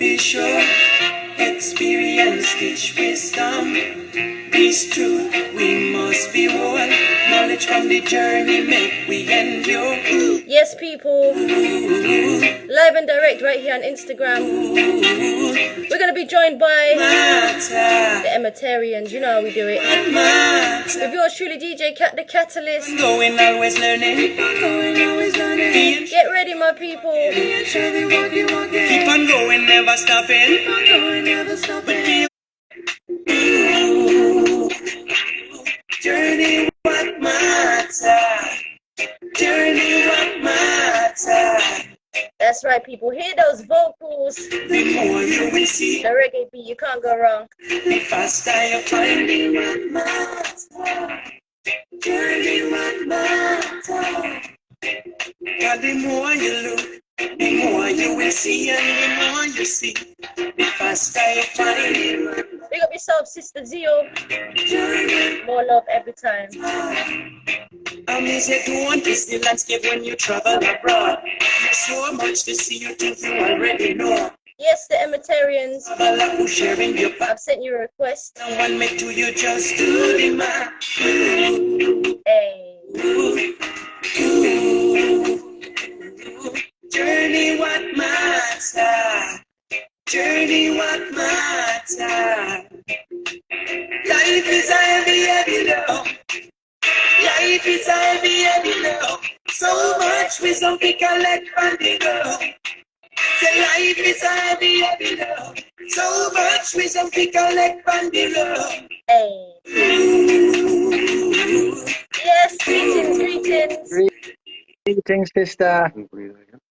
be sure. Experience teach wisdom. Peace truth, we must be whole. Knowledge from the journey make we endure. Yes, people. Live and direct right here on Instagram. We're going to be joined by the Emeterians. You know how we do it. With yours truly, DJ Kat, the Kat-a-lyst. Going always learning. Get ready, my people. Keep on going, never stopping. Journey what matter. Journey what matter. That's right, people. Hear those vocals. The more you will see. The reggae beat, you can't go wrong. The faster you finding what matter. Journey what matter. God, the more you look, the more you will see, and the more you see, the faster you finding what matter. Big up yourself, Sister Zio. More love every time. Amazing to want to see landscape when you travel abroad. There's so much to see, you think you already know. Yes, the Emeterians. Sharing your I've sent you a request. someone make to you just do the math. Hey. Journey what matter. Journey what matter. Life is a heavy load. Life is a heavy load. So much wisdom we collect from the go. Say life is a heavy load. So much wisdom we collect from the low. Hey. Yes, greetings. Greetings, sister.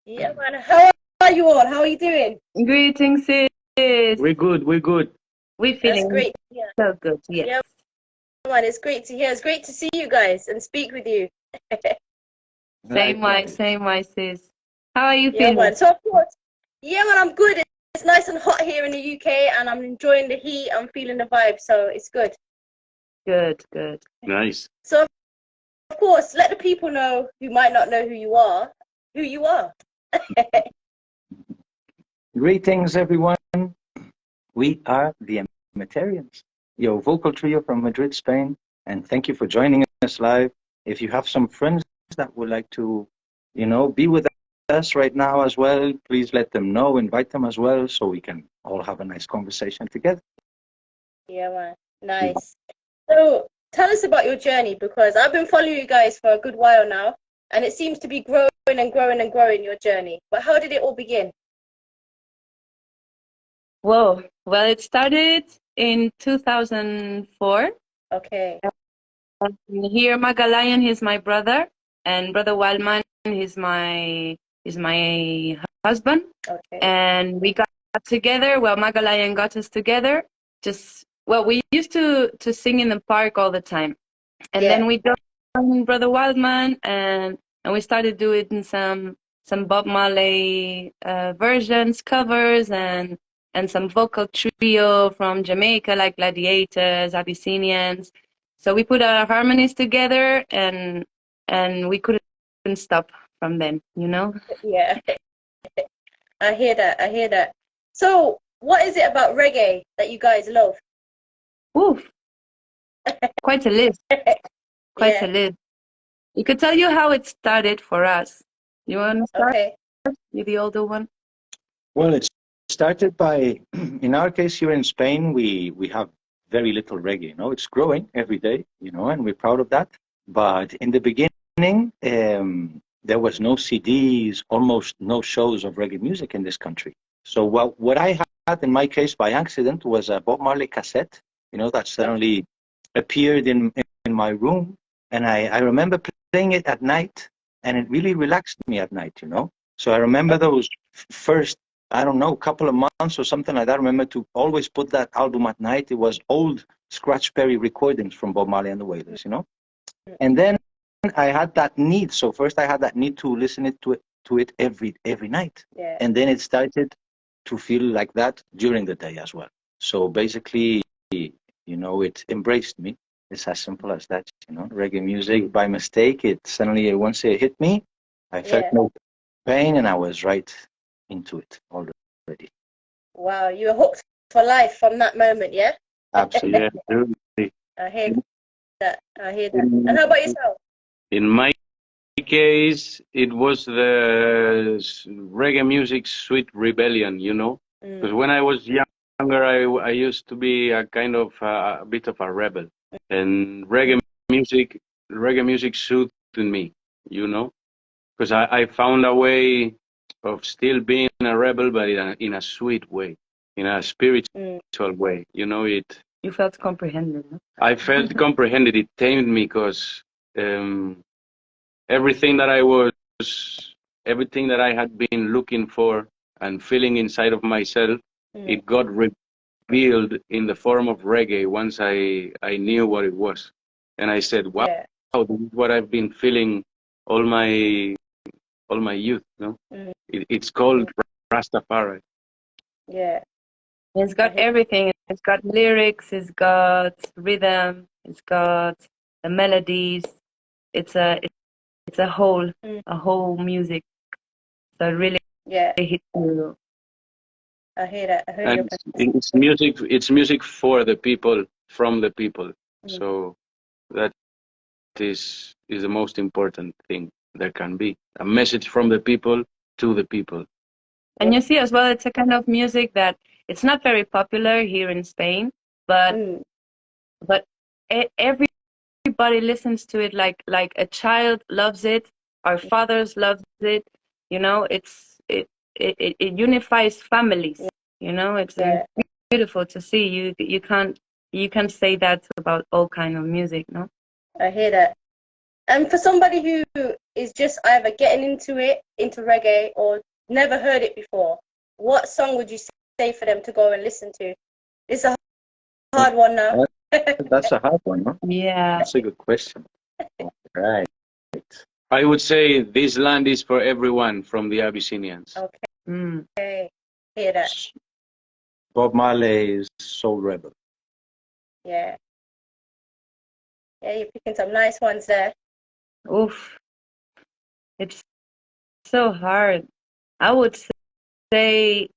Yeah, man. How are you all? How are you doing? Greetings, sis. We're good. We're That's feeling great. Yeah. so good. Yes. Yeah, man. It's great to hear. It's great to see you guys and speak with you. Same way, sis. How are you Yeah, feeling? man. So of course, yeah, man. I'm good. It's nice and hot here in the UK, and I'm enjoying the heat. I'm feeling the vibe, so it's good. Good. Nice. So of course, let the people know who might not know who you are. Who you are. Greetings, everyone. We are the Emeterians, your vocal trio from Madrid, Spain. And thank you for joining us live. If you have some friends that would like to, be with us right now as well, please let them know, invite them as well, so we can all have a nice conversation together. Yeah, man. Nice. So tell us about your journey, because I've been following you guys for a good while now, and it seems to be growing and growing your journey. But how did it all begin? Whoa. Well, it started in 2004. Okay. Here, Magalayan, he's my brother, and Brother Wildman, he's my husband. Okay. And we got together. Well, Magalayan got us together. We used to sing in the park all the time, and then we joined Brother Wildman, and we started doing some Bob Marley versions, covers, and some vocal trio from Jamaica, like Gladiators, Abyssinians. So we put our harmonies together, and we couldn't stop from then, Yeah. I hear that. So what is it about reggae that you guys love? Oof. Quite a list. A list. You could tell you how it started for us. You want to start? Okay. You're the older one. Well, it started by, in our case here in Spain, we have very little reggae. It's growing every day, and we're proud of that. But in the beginning, there was no CDs, almost no shows of reggae music in this country. So what I had in my case by accident was a Bob Marley cassette, that suddenly appeared in my room. And I remember playing it at night, and it really relaxed me at night, So I remember those first, I don't know, couple of months or something like that. I remember to always put that album at night. It was old Scratch Perry recordings from Bob Marley and the Wailers, And then I had that need. So first I had that need to listen to it every night. Yeah. And then it started to feel like that during the day as well. So basically, it embraced me. It's as simple as that, Reggae music, by mistake, once it hit me, I felt no pain, and I was right into it already. Wow, you were hooked for life from that moment, yeah? Absolutely. Yeah, I hear that. I hear that. And how about yourself? in my case, it was the reggae music sweet rebellion, you know? Because when I was younger, I used to be a kind of a bit of a rebel. And music, reggae music suited me, you know? Because I found a way of still being a rebel, but in a sweet way, in a spiritual way. You know, You felt comprehended, no? I felt comprehended. It tamed me because everything that I was, everything that I had been looking for and feeling inside of myself, it got revealed in the form of reggae once I knew what it was. And I said, wow, Yeah. this is what I've been feeling all my youth, no? It's called Rastafari. Yeah. It's got everything. It's got lyrics, it's got rhythm, it's got the melodies. It's a whole music. So it really hits you. I hear that. And 100%. it's music for the people, from the people. So that is the most important thing there can be. A message from the people to the people. And you see as well, it's a kind of music that it's not very popular here in Spain, but everybody listens to it like a child loves it. Our fathers loves it. You know, it unifies families. You know, it's beautiful to see. You can't say that about all kind of music, no? I hear that. And for somebody who is just either getting into reggae, or never heard it before, what song would you say for them to go and listen to? It's a hard one now. That's a hard one, huh? Yeah. That's a good question. Right. I would say this land is for everyone from the Abyssinians. Okay. Okay. Hear that. Bob Marley's Soul Rebel. Yeah. Yeah, you're picking some nice ones there. Oof. It's so hard. I would say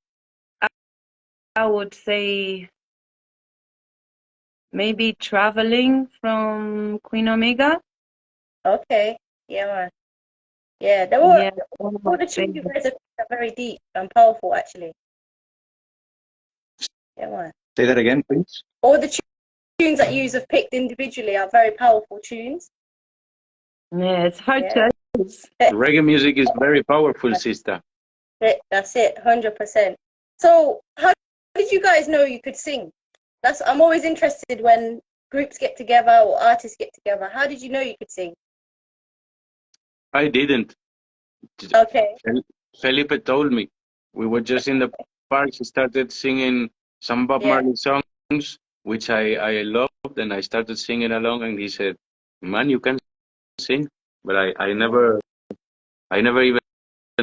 maybe Traveling from Queen Omega. Okay. Yeah, man. Yeah, all the tunes you guys are very deep and powerful, actually. Yeah, man. Say that again, please. All the tunes that you have picked individually are very powerful tunes. Yeah, it's hard to choose. Reggae music is very powerful, sister. That's it, 100%. So, how did you guys know you could sing? I'm always interested when groups get together or artists get together. How did you know you could sing? I didn't. Okay. Felipe told me. We were just in the park. He started singing some Bob Marley songs, which I loved, and I started singing along. And he said, "Man, you can sing," but I never even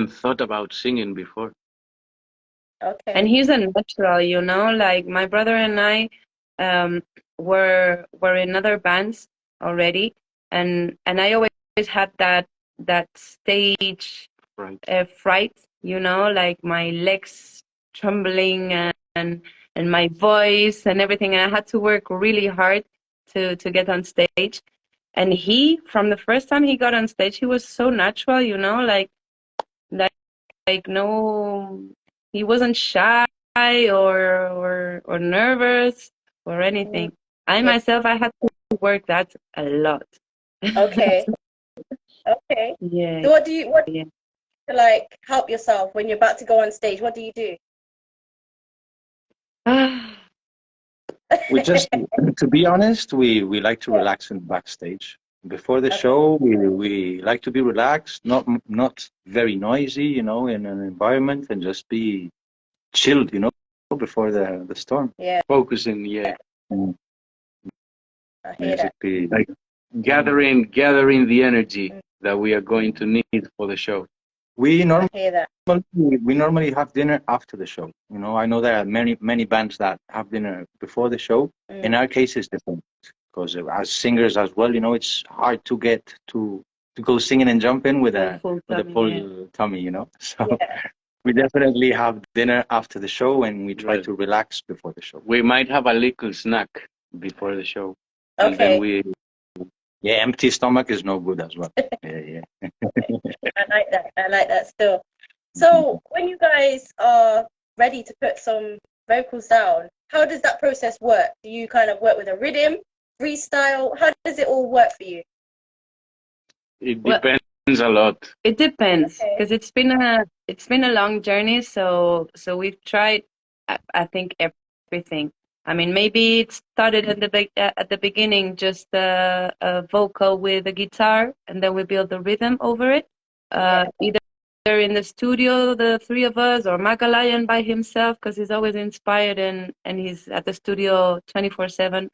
thought about singing before. Okay. And he's a natural, you know. Like my brother and I were in other bands already, and I always had that stage fright, you know, like my legs trembling and my voice and everything. And I had to work really hard to get on stage. And he, from the first time he got on stage, he was so natural, you know, like no, he wasn't shy or nervous or anything. I myself, I had to work that a lot. Okay. Okay. Yeah. So what do you to like help yourself when you're about to go on stage? What do you do? We just, to be honest, we like to relax in the backstage. Before the show, we like to be relaxed, not very noisy, you know, in an environment, and just be chilled, you know, before the storm. Yeah. Focusing, yeah. I hear that. Like gathering the energy that we are going to need for the show. We normally have dinner after the show. You know, I know there are many bands that have dinner before the show. In our case, it's different because as singers as well, you know, it's hard to get to go singing and jumping with a full tummy, you know. So We definitely have dinner after the show, and we try to relax before the show. We might have a little snack before the show. And Okay. then Yeah, empty stomach is no good as well. Yeah. I like that. I like that still. So when you guys are ready to put some vocals down, how does that process work? Do you kind of work with a rhythm, freestyle? How does it all work for you? It depends a lot. It depends Okay. because it's been a long journey. So we've tried, I think, everything. I mean, maybe it started at the beginning just a vocal with a guitar, and then we build the rhythm over it. Either in the studio, the three of us, or Magalayan by himself, because he's always inspired and he's at the studio 24/7.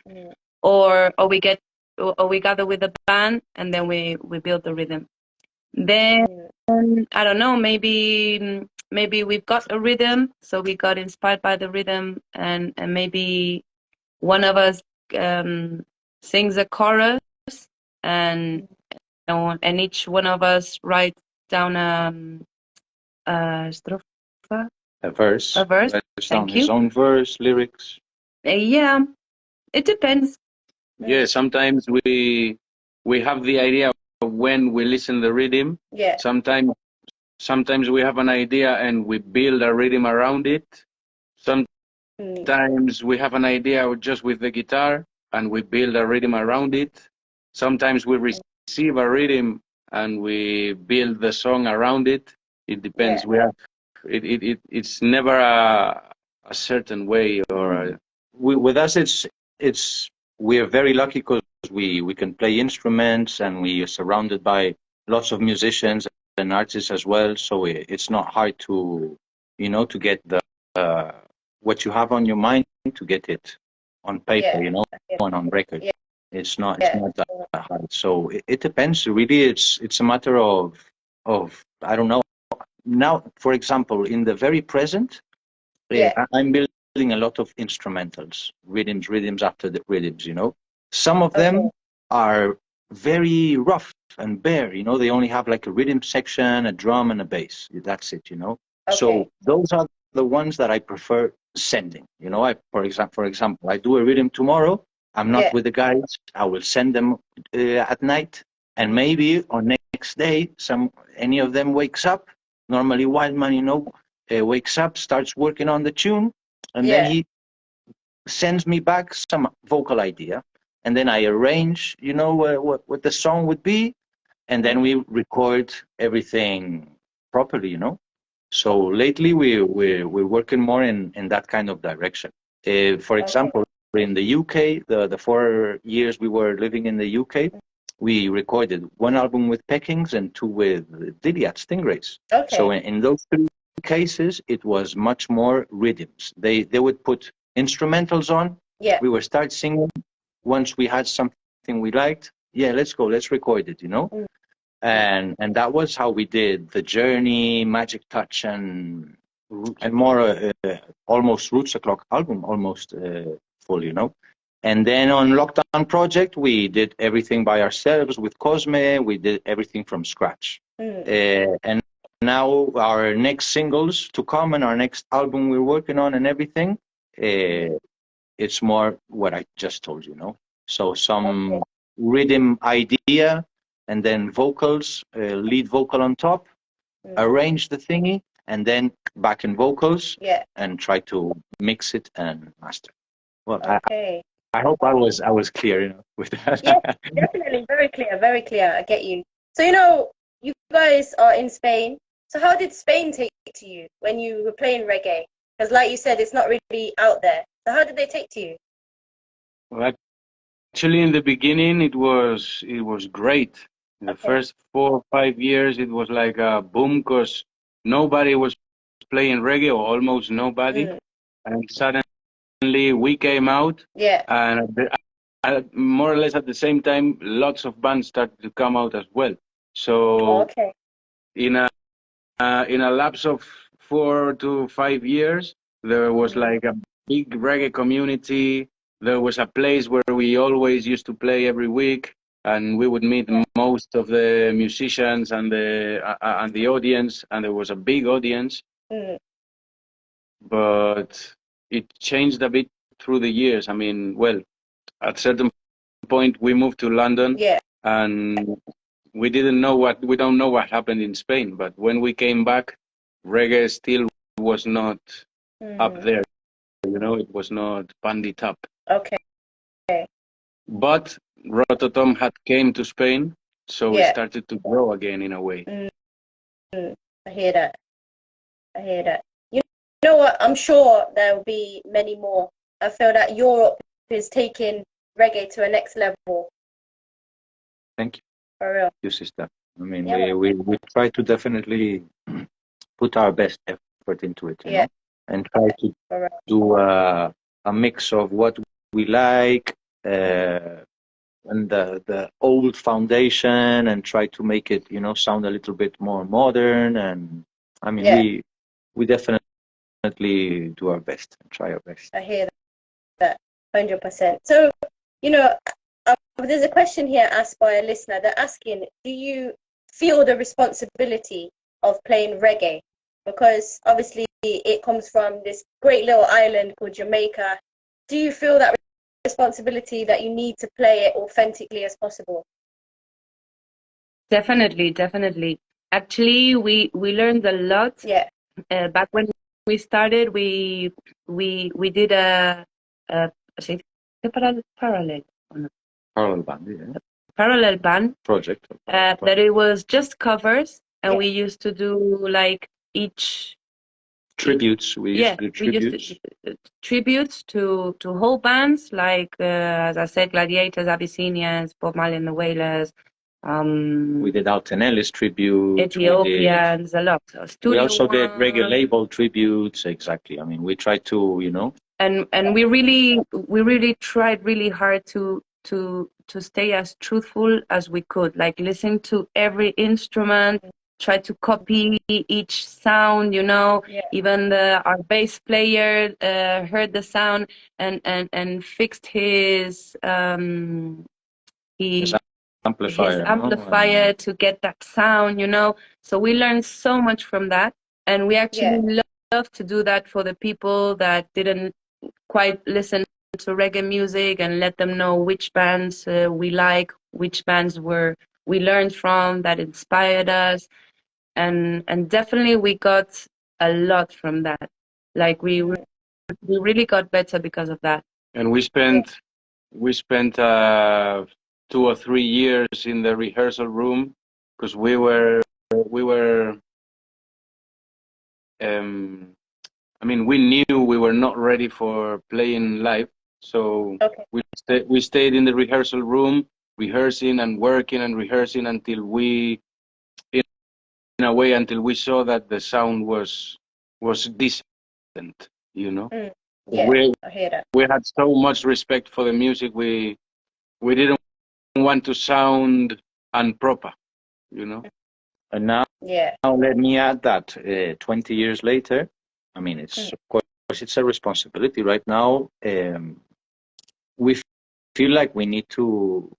Or we gather with the band, and then we build the rhythm. Then I don't know, maybe we've got a rhythm, so we got inspired by the rhythm, and maybe one of us sings a chorus, and each one of us writes down a strofa. A verse. A verse. Writes down his own verse, lyrics. Yeah, it depends. Yeah, sometimes we have the idea of when we listen the rhythm. Yeah. Sometimes we have an idea and we build a rhythm around it. Sometimes we have an idea just with the guitar and we build a rhythm around it. Sometimes we receive a rhythm and we build the song around it. It depends. We have it's never a certain way or with us it's we are very lucky because we can play instruments and we are surrounded by lots of musicians and artists as well, so it's not hard to to get the what you have on your mind, to get it on paper, and on record. It's not that hard. So it depends really. It's a matter of I don't know. Now, for example, in the very present, I'm building a lot of instrumentals, rhythms after the rhythms, Some of them are very rough and bare, they only have like a rhythm section, a drum and a bass. That's it, So those are the ones that I prefer sending. For example, I do a rhythm tomorrow. I'm not with the guys. I will send them at night, and maybe on next day, any of them wakes up. Normally, Wildman, wakes up, starts working on the tune, and then he sends me back some vocal idea, and then I arrange, what the song would be, and then we record everything properly, So lately we're working more in that kind of direction. For example, in the UK, the 4 years we were living in the UK, we recorded 1 album with Peckings and 2 with Diliat Stingrays. So in those 3 cases, it was much more rhythms. They would put instrumentals on. We would start singing. Once we had something we liked, let's go, let's record it, And that was how we did The Journey, Magic Touch, and more almost Roots O'Clock album, almost full, And then on Lockdown Project, we did everything by ourselves with Cosme. We did everything from scratch. And now our next singles to come and our next album we're working on and everything, it's more what I just told you, So some rhythm idea, and then vocals, lead vocal on top, arrange the thingy, and then back in vocals, and try to mix it and master. Well, I hope I was clear, with that. Yeah, definitely, very clear, very clear. I get you. So you guys are in Spain. So how did Spain take to you when you were playing reggae? Because, like you said, it's not really out there. So how did they take to you? Well, actually, in the beginning, it was great. In the first 4 or 5 years, it was like a boom because nobody was playing reggae, or almost nobody. And suddenly we came out, and more or less at the same time, lots of bands started to come out as well. So in a lapse of 4 to 5 years, there was like a big reggae community. There was a place where we always used to play every week, and we would meet most of the musicians and the audience, and there was a big audience. Mm. but it changed a bit through the years. I mean, well, at certain point we moved to London, Yeah. and we don't know what happened in Spain. But when we came back, reggae still was not up there. You know, it was not banded up. Okay. But Rototom had came to Spain, so it Yeah. started to grow again in a way. I hear that. I hear that. You know what? I'm sure there will be many more. I feel that Europe is taking reggae to a next level. Thank you. For real. You, sister. I mean, Yeah. we try to definitely put our best effort into it, you know, and try to For real. do a mix of what we like and the old foundation, and try to make it, you know, sound a little bit more modern. And I mean, we definitely do our best and try our best. I hear that 100%. So, you know, there's a question here asked by a listener. They're asking, do you feel the responsibility of playing reggae? Because obviously it comes from this great little island called Jamaica. Do you feel that responsibility that you need to play it authentically as possible? Definitely. Actually, we learned a lot. Yeah. Back when we started, we did a parallel Band, yeah. Parallel band Project. that it was just covers, and we used to do like tributes. We used to do tributes. Tributes to whole bands, like as I said, Gladiators, Abyssinians, Bob Marley and the Wailers. We did Kat-a-lyst tribute. Ethiopians, a lot. We also did reggae label tributes. Exactly. I mean, we tried to, you know. And we really tried really hard to stay as truthful as we could. Like listen to every instrument, try to copy each sound. You know, even our bass player heard the sound and fixed his amplifier to get that sound, you know. So we learned so much from that, and we actually love to do that for the people that didn't quite listen to reggae music, and let them know which bands we like, which bands we learned from, that inspired us, and definitely we got a lot from that. Like we really got better because of that. And we spent 2 or 3 years in the rehearsal room, because we were I mean, we knew we were not ready for playing live, so we stayed in the rehearsal room, rehearsing and working and rehearsing until we saw that the sound was decent, you know. I hear that. We had so much respect for the music. We didn't want to sound improper, you know. And now let me add that 20 years later, I mean, it's of course it's a responsibility right now. We feel like we need to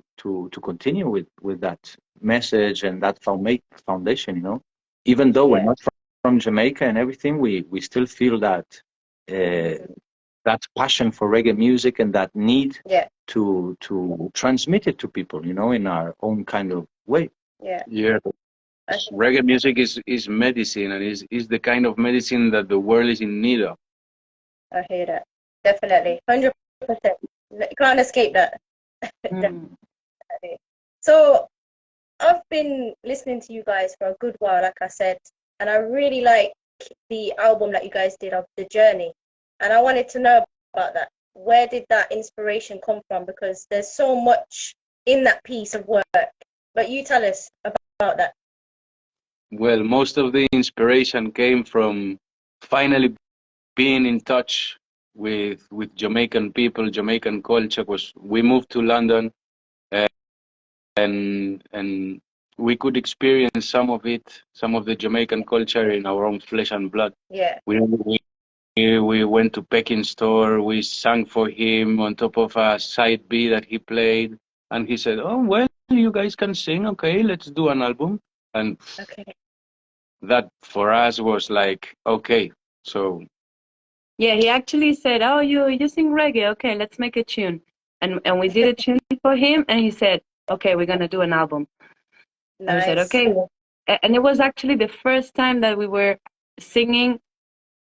continue with that message and that foundation, you know. Even though we're not from Jamaica and everything, we still feel that that passion for reggae music and that need to transmit it to people, you know, in our own kind of way. Yeah. Reggae music is medicine, and is the kind of medicine that the world is in need of. I hear that. Definitely. 100%. You can't escape that. Definitely. So I've been listening to you guys for a good while, like I said, and I really like the album that you guys did of The Journey. And I wanted to know about that. Where did that inspiration come from? Because there's so much in that piece of work. But you tell us about that. Well, most of the inspiration came from finally being in touch with Jamaican people, Jamaican culture. Because we moved to London, and we could experience some of the Jamaican culture in our own flesh and blood. Yeah. We went to Pekin store. We sang for him on top of a side B that he played, and he said, "Oh well, you guys can sing. Okay, let's do an album." And that for us was like, okay, so Yeah, he actually said, "Oh, you sing reggae? Okay, let's make a tune." And we did a tune for him, and he said, "Okay, we're gonna do an album." And we said, Nice. "Okay." And it was actually the first time that we were singing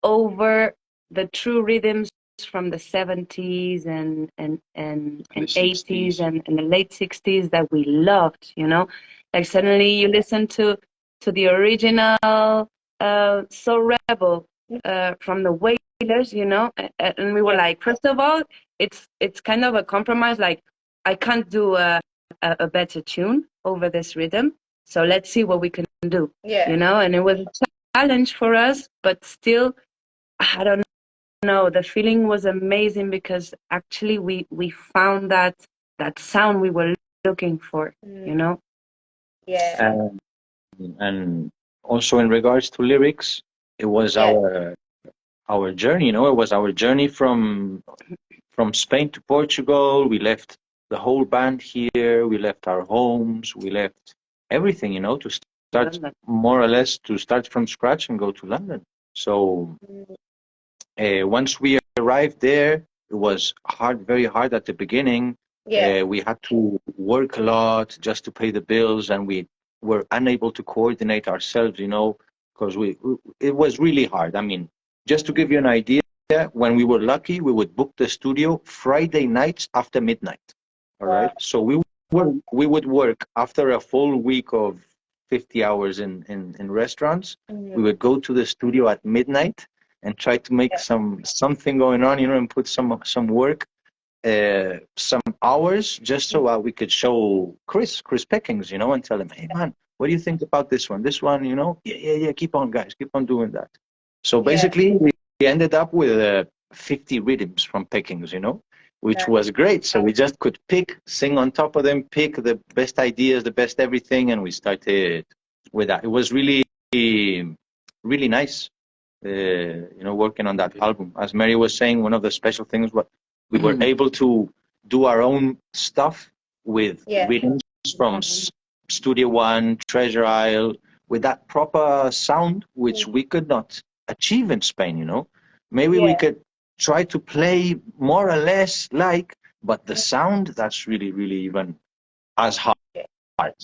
over the true rhythms from the 70s and the 80s 60s. and the late 60s that we loved, you know? Like suddenly you listen to the original So Rebel from the Wailers, you know? And we were like, first of all, it's kind of a compromise. Like, I can't do a better tune over this rhythm. So let's see what we can do, Yeah. you know? And it was a challenge for us, but still, I don't know. The feeling was amazing because actually we found that sound we were looking for, you know? Yeah. And also in regards to lyrics, it was Yeah. our journey. It was our journey from Spain to Portugal. We left the whole band here. We left our homes. We left everything. To start more or less to start from scratch and go to London. So once we arrived there, it was hard, very hard at the beginning. Yeah. We had to work a lot just to pay the bills, and we were unable to coordinate ourselves, because it was really hard. I mean, just to give you an idea, when we were lucky, we would book the studio Friday nights after midnight. All right. Wow. So we would work after a full week of 50 hours in restaurants. We would go to the studio at midnight and try to make something going on, and put some work, some hours, just so we could show Chris Peckings, and tell him, hey man, what do you think about this one? This one, yeah, keep on, guys, keep on doing that. So basically, we ended up with 50 rhythms from Peckings, which was great. So we just could sing on top of them, pick the best ideas, the best everything, and we started with that. It was really, really nice. Working on that album. As Mary was saying, one of the special things was we were able to do our own stuff with rhythms from Studio One, Treasure Isle, with that proper sound, which we could not achieve in Spain. Maybe we could try to play more or less but the sound, that's really, really even as hard.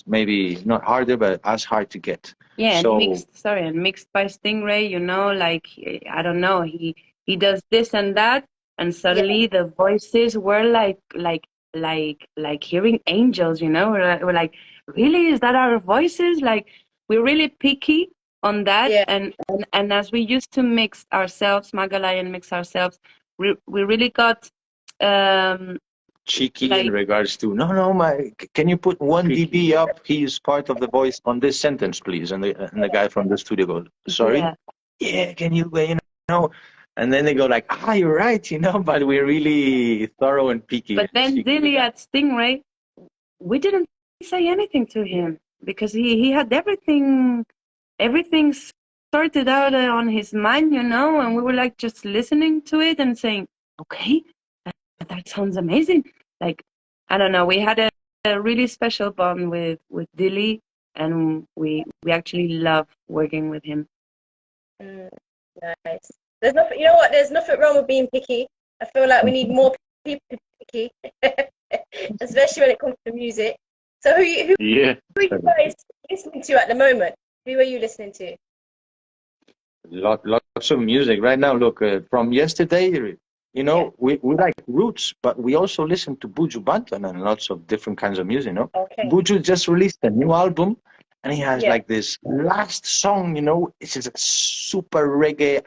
Maybe not harder, but as hard to get. Yeah, So, and mixed by Stingray, like I don't know, he does this and that, and suddenly the voices were like hearing angels, We're like, really, is that our voices? Like, we're really picky on that, and as we used to mix ourselves, Magalai and mix ourselves, we really got cheeky in regards to can you put 1 dB up? He's part of the voice on this sentence, please. And the guy from the studio goes, sorry, can you and then they go like, you're right, but we're really thorough and picky. But then Dilly at Stingray, we didn't say anything to him because he had everything sorted out on his mind, and we were like just listening to it and saying, okay, that sounds amazing. Like, I don't know, we had a really special bond with Dilly, and we actually love working with him. Nice. There's nothing, you know what? There's nothing wrong with being picky. I feel like we need more people to be picky, especially when it comes to music. So who are you guys listening to at the moment? Who are you listening to? Lots of music right now. Look, from yesterday, we like roots, but we also listen to Buju Banton and lots of different kinds of music. Okay. Buju just released a new album, and he has like this last song. It's just a super reggae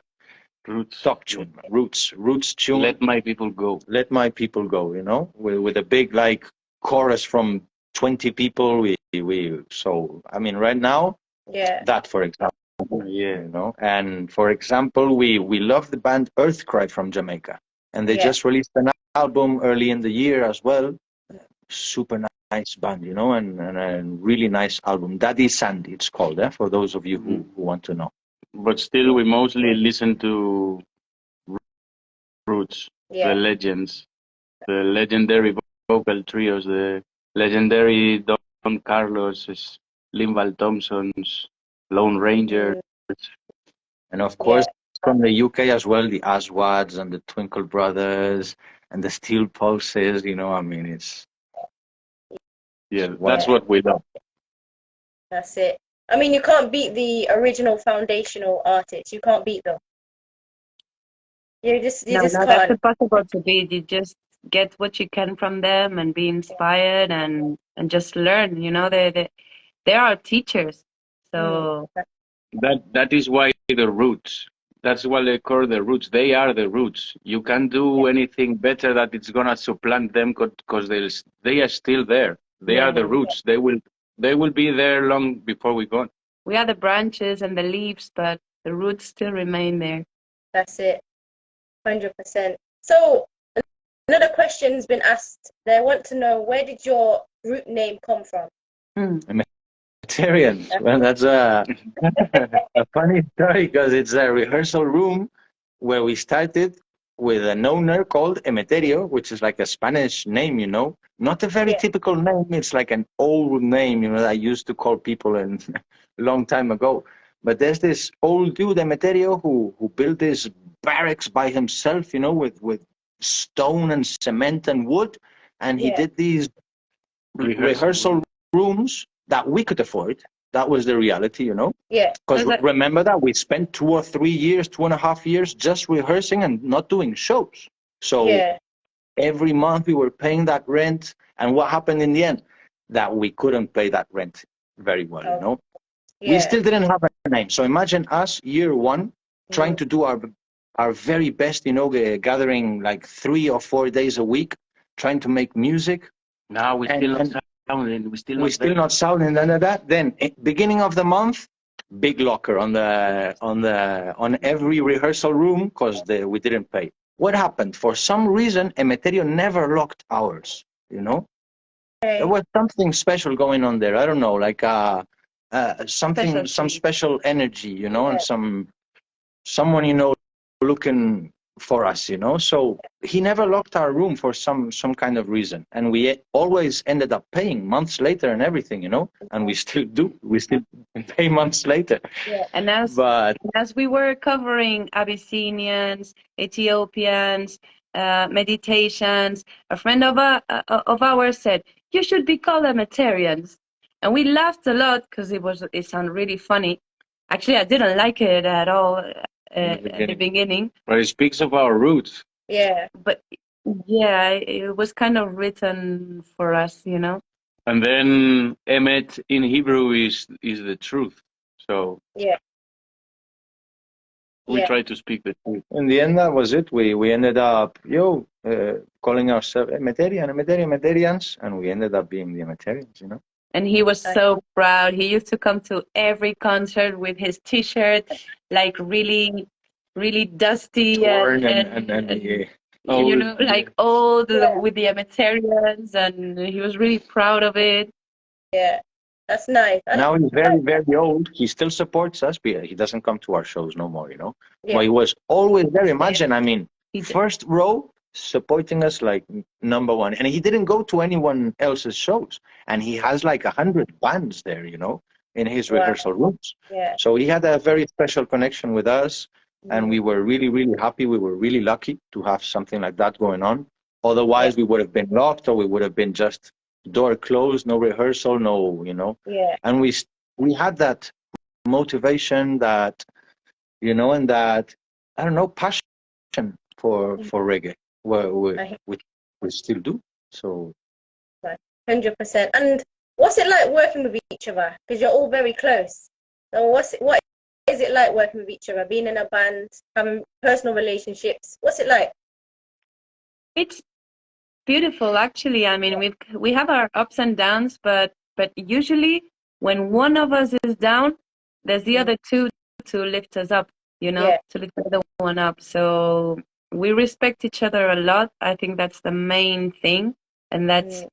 top tune, roots tune. Let my people go. Let my people go. With a big chorus from 20 people. So I mean, right now, that for example. And for example, we love the band Earthcry from Jamaica, and they just released an album early in the year as well. Super nice band, and a really nice album. Daddy Sandy, it's called, for those of you who want to know. But still, we mostly listen to roots, the legends, the legendary vocal trios, the legendary Don Carlos, Linval Thompsons, Lone Ranger. And of course, from the UK as well, the Aswads and the Twinkle Brothers and the Steel Pulses, you know, I mean, it's... Yeah, that's what we love. That's it. I mean, you can't beat the original foundational artists. You can't beat them. You just That's can't. impossible to beat. You just get what you can from them and be inspired and just learn. You know, they are teachers. So that is why the roots. That's why they call the roots. They are the roots. You can't do anything better that it's gonna supplant them because they are still there. They are the roots. They will be there long before we go. We are the branches and the leaves, but the roots still remain there. That's it. 100%. So another question's been asked. They want to know, where did your group name come from? Emeterians. Well, that's a funny story because it's a rehearsal room where we started with an owner called Emeterio, which is like a Spanish name, you know. Not a very typical name. It's like an old name, you know, that I used to call people a long time ago. But there's this old dude, Emeterio, who built this barracks by himself, you know, with stone and cement and wood. And he did these rehearsal rooms that we could afford. That was the reality, you know? Yeah. Because remember that we spent 2 or 3 years, 2.5 years just rehearsing and not doing shows. So every month we were paying that rent. And what happened in the end? That we couldn't pay that rent very well, you know? We still didn't have a name. So imagine us, year one, trying to do our very best, you know, gathering like 3 or 4 days a week, trying to make music. Now we still not sounding. We're still not sounding none of that. Then beginning of the month, big locker on every rehearsal room because we didn't pay. What happened? For some reason, Emeterio never locked ours. You know, there was something special going on there. I don't know, like some special energy. You know, and someone, you know, looking for us, you know. So he never locked our room for some kind of reason, and we always ended up paying months later and everything, you know. And we still do. We still pay months later. And as we were covering Abyssinians, Ethiopians, meditations, a friend of ours said, "You should be called Emeterians," and we laughed a lot because it sounded really funny. Actually, I didn't like it at all. At the beginning. But it speaks of our roots. Yeah. But yeah, it was kind of written for us, you know. And then Emet in Hebrew is the truth. So we try to speak the truth. In the end, that was it. We ended up calling ourselves Emeterians, and we ended up being the Emeterians, you know. And he was so proud. He used to come to every concert with his T-shirt, like really, really dusty torn and you know, like old with the Emeterians, and he was really proud of it. Yeah, that's nice. Now he's very, very old. He still supports us, but he doesn't come to our shows no more, you know. But he was always there. Imagine, I mean, first row, supporting us like number one, and he didn't go to anyone else's shows, and he has like 100 bands there, you know, in his rehearsal rooms. So he had a very special connection with us, and we were really, really happy. We were really lucky to have something like that going on. Otherwise we would have been locked, or we would have been just door closed, no rehearsal, no, you know. And we had that motivation, that, you know, and that, I don't know, passion for reggae. We still do. So 100%. And what's it like working with each other? Because you're all very close. So what is it like working with each other? Being in a band, having personal relationships. What's it like? It's beautiful, actually. I mean, we have our ups and downs, but usually when one of us is down, there's the other two to lift us up. You know, to lift the other one up. So we respect each other a lot. I think that's the main thing, and that's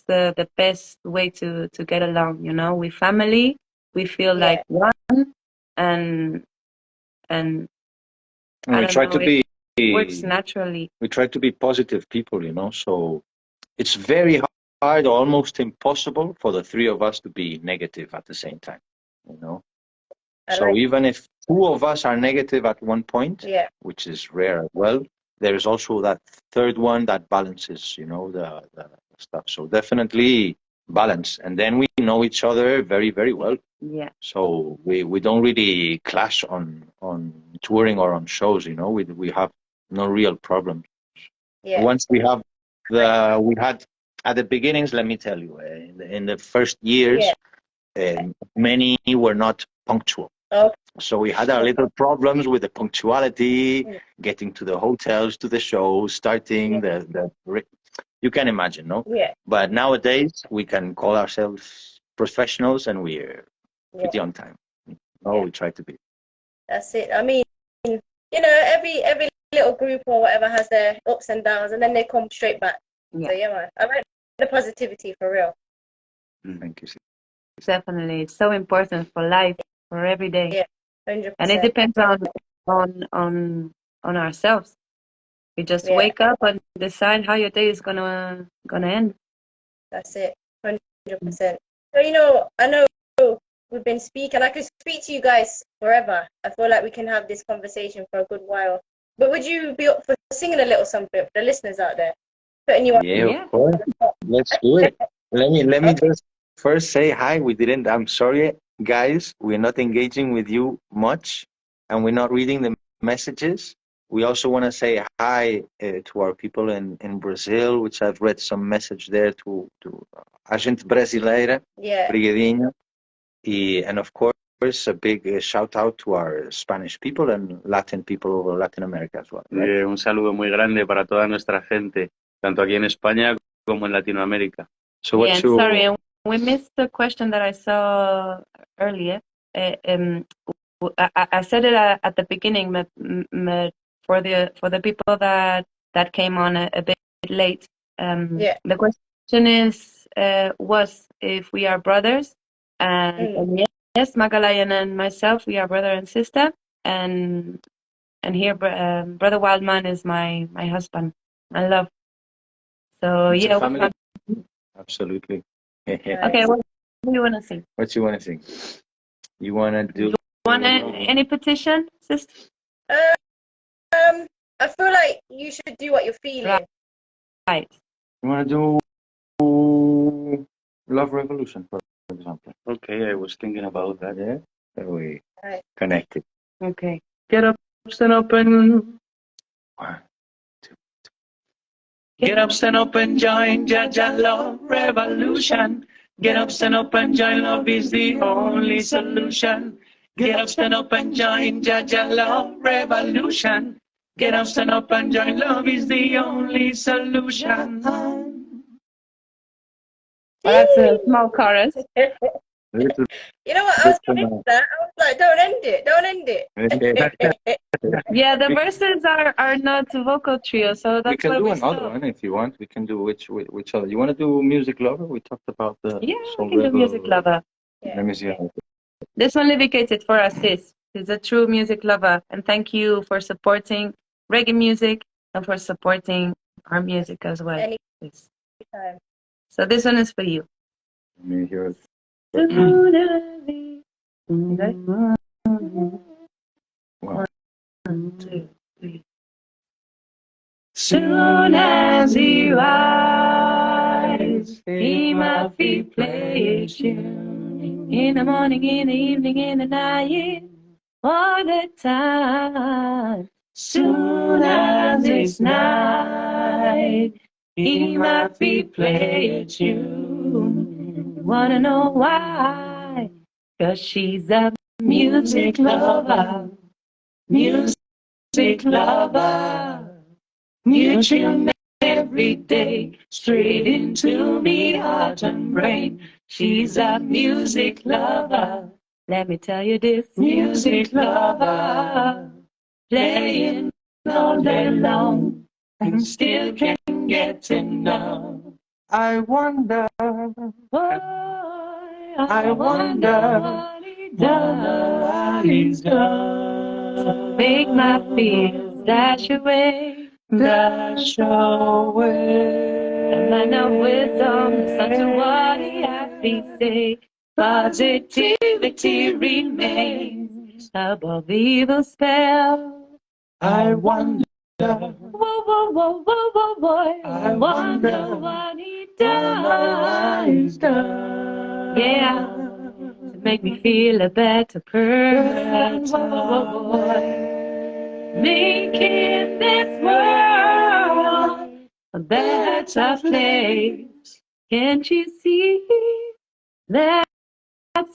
the best way to get along. You know, we family, we feel like one, and we try to be. It works naturally. We try to be positive people, you know. So it's very hard, almost impossible, for the three of us to be negative at the same time. You know, So even if two of us are negative at one point, which is rare as well, there is also that third one that balances, you know, the stuff. So definitely balance. And then we know each other very, very well. Yeah. So we don't really clash on touring or on shows, you know. We have no real problems. Yeah. Once we had at the beginnings, let me tell you, in the first years, many were not punctual. Oh. So we had our little problems with the punctuality, getting to the hotels, to the shows, starting you can imagine, no? Yeah. But nowadays we can call ourselves professionals, and we're pretty on time. We try to be. That's it. I mean, you know, every little group or whatever has their ups and downs, and then they come straight back. Yeah. So yeah, man, I like the positivity for real. Thank you. Definitely, it's so important for life, for every day. Yeah, 100%. And it depends on ourselves. You just wake up and decide how your day is gonna end. That's it, 100%. So you know, I know we've been speaking. I could speak to you guys forever. I feel like we can have this conversation for a good while. But would you be up for singing a little something for the listeners out there? Putting you on. Yeah, of course. Let's do it. Let me just first say hi. I'm sorry, guys. We're not engaging with you much, and we're not reading the messages. We also want to say hi to our people in Brazil, which I've read some message there to a gente brasileira, Briguedinho, and of course a big shout out to our Spanish people and Latin people over Latin America as well. Right? Un saludo muy grande para toda nuestra gente, tanto aquí en España como en Latinoamérica. So sorry, we missed the question that I saw earlier. I said it at the beginning, for the people that came on a bit late. The question was if we are brothers, and yes, Magalayan and myself, we are brother and sister, and here Brother Wildman is my husband, my love. So it's yeah, family. Absolutely. Okay, what do you want to sing? What you want to sing? You want to do? Any petition, sister? I feel like you should do what you're feeling. Right. You want to do Love Revolution, for example? Okay, I was thinking about that. Yeah, so we connected. Okay. Get up, stand up, and 1, 2, 3. Get up, stand up, and join Jaja Love Revolution. Get up, stand up, and join. Love is the only solution. Get up, stand up, and join Jaja Love Revolution. Get up, stand up, and join. Love is the only solution. Well, that's a small chorus. You know what? I was thinking that. I was like, don't end it. Yeah, the verses are not vocal trio, so that's we can why do we another stop. one if you want. We can do which other? You want to do Music Lover? We talked about the we can do Music Lover. Let me see. This one dedicated for us, sis. He's a true music lover, and thank you for supporting reggae music and for supporting our music as well. Anytime. So this one is for you. Let me hear it. Wow. 1, 2, 3. Soon as he rise, he my feet play a tune. In the morning, in the evening, in the night, all the time. Soon as it's night, he my feet play a tune. Wanna know why? 'Cause she's a music lover, music lover. New tune every day, straight into me heart and brain. She's a music lover. Let me tell you this, Music lover, playing all day long, and still can get to know. I wonder. I wonder what he's done. make my fears dash away, Dash away. a man of wisdom, listen to what he has to say. Positivity remains above evil spell. I wonder, Whoa, whoa, whoa, whoa, whoa, boy. I wonder what he does. Yeah, to make me feel a better person. Whoa, whoa, whoa, boy. Making this world a better place. Can't you see? That's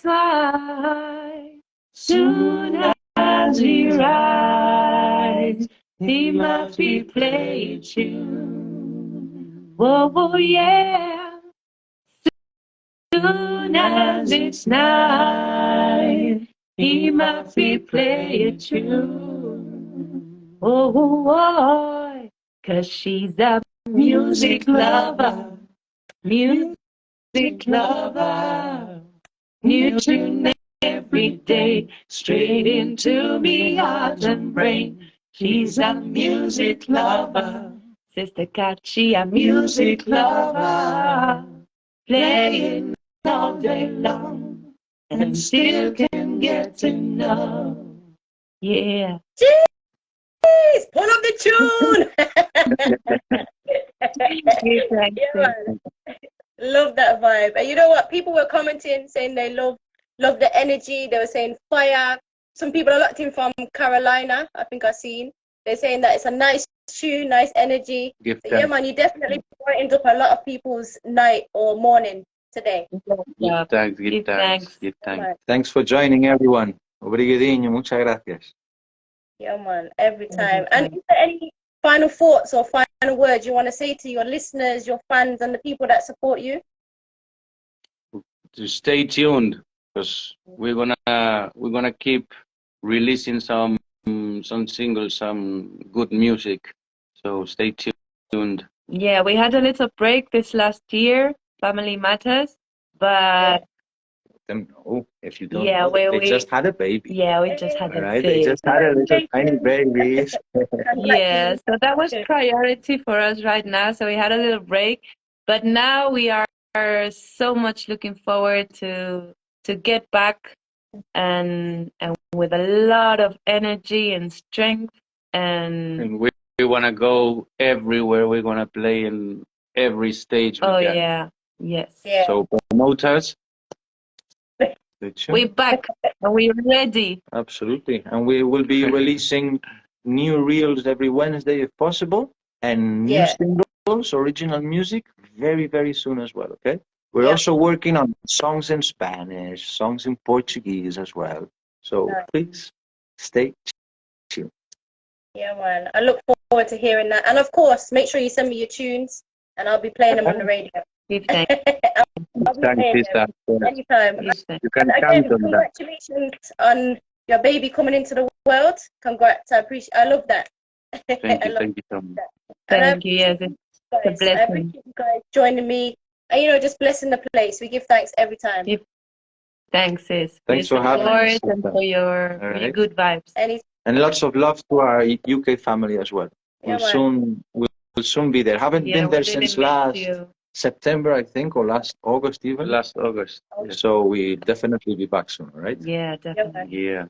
why soon as we rise, he must be playing tune. Whoa, whoa, yeah. Soon as it's night, he must be playing tune. Oh, boy, 'cause she's a music lover, music lover. New tune every day, straight into me heart and brain. She's a music lover, Sister Kat, she a music lover, playing all day long, and still can get to know. Yeah. Jeez, pull up the tune. Yeah, man. Love that vibe. And you know what? People were commenting saying they love the energy. They were saying fire. Some people are locked in from Carolina, I think I've seen. They're saying that it's a nice tune, nice energy. So yeah, man, you definitely brightened up a lot of people's night or morning today. Give thanks, give thanks, give thanks. Thanks for joining, everyone. Obrigadinho, muchas gracias. Yeah, man, every time. And is there any final thoughts or final words you want to say to your listeners, your fans, and the people that support you? To stay tuned, because we're gonna keep releasing some singles, some good music. So stay tuned. Yeah, we had a little break this last year, Family Matters, but Them know if you don't yeah, know, we just had a baby. Yeah, we just had All a right, baby. they just had a little tiny baby. Yeah, so that was priority for us right now. So we had a little break, but now we are so much looking forward to get back and with a lot of energy and strength And we wanna go everywhere. We're gonna play in every stage we can. yeah, yes. Yeah. So promote us. We're back and we're ready. Absolutely. And we will be releasing new reels every Wednesday if possible, and new singles, original music, very, very soon as well, okay? We're also working on songs in Spanish, songs in Portuguese as well. So please stay tuned. Yeah, man. I look forward to hearing that. And of course, make sure you send me your tunes and I'll be playing them on the radio. I'll be playing them anytime. You can and again, congratulations on your baby coming into the world. Congrats. I love that. Thank you so much. Thank you. Yes, it's a blessing. I appreciate you guys joining me and, just blessing the place. We give thanks every time. Thanks, sis. Thanks for having us. And for your good vibes. And lots of love to our UK family as well. We'll soon be there. Haven't been there since last September, I think, or last August even. Last August. Yeah. So we'll definitely be back soon, right? Yeah, definitely. Yeah.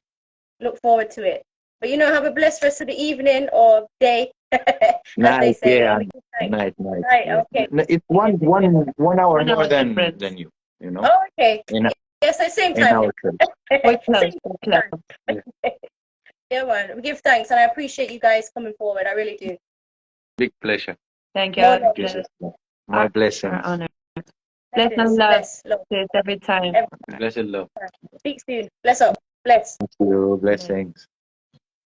Look forward to it. But have a blessed rest of the evening or day. Night, yeah. Night. Okay. It's one hour more than you, Oh, okay. Yes, at the same time. We're close. Yeah, man. We give thanks, and I appreciate you guys coming forward. I really do. Big pleasure. Thank you. My blessings. Our honor. Bless and love. Every time. Bless and love. Speak soon. Bless up. Bless. Thank you. Blessings.